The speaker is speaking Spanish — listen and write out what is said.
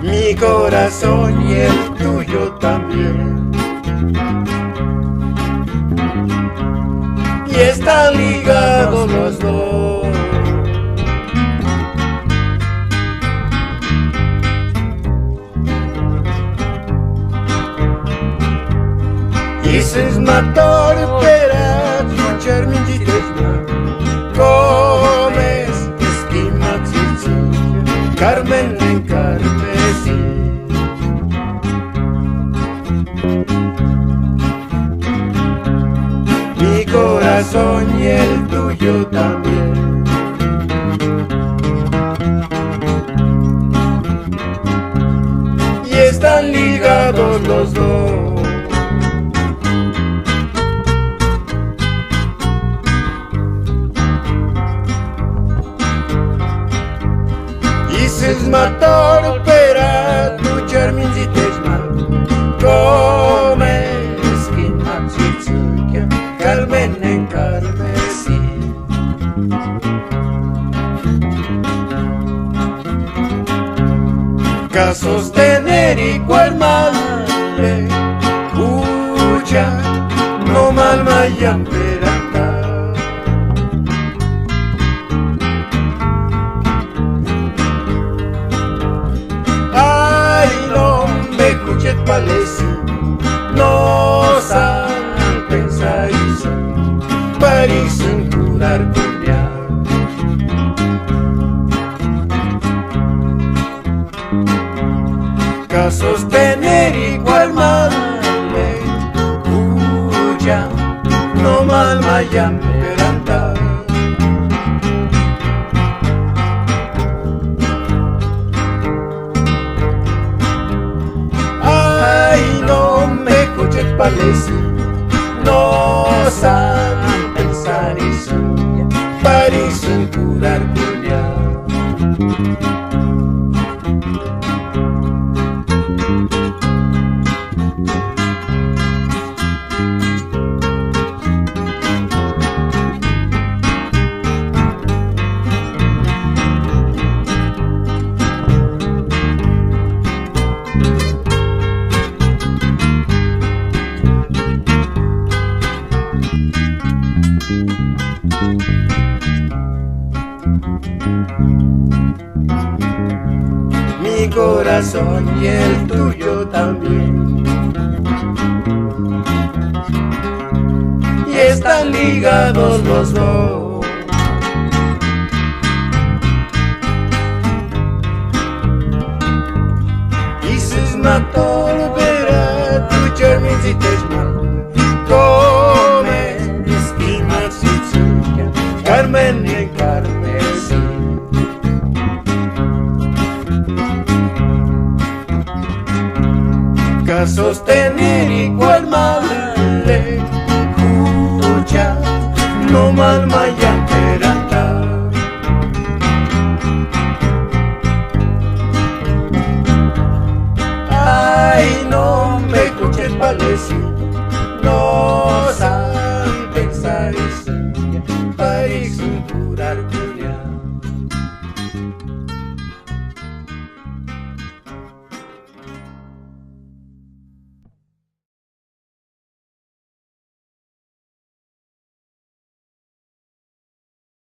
Mi corazón y el tuyo también, y están ligados los dos. Isis mator pera tucher minjitesma comes esquimatzitzi Carmen en carmesí. Mi corazón y el tuyo también, y están ligados los dos. Isis mator pera tu charminzitesma come esquimatzitzukia Carmen en carmesí. Ca sostener y cual male ucha no mal mayan peranta. Kuchet palesi no san pensarisan parisen curar cumbia. Ca sostener igual male ucha no mal mayan peranta. Palesi no saben pensar y soñar, parecen curar culiar. Mi corazón y el tuyo también, y están ligados los dos. Isis mator vera tu charminzitesma come esquimatzitzukia Carmen en carmesí. Ca sostener igual male ucha no mal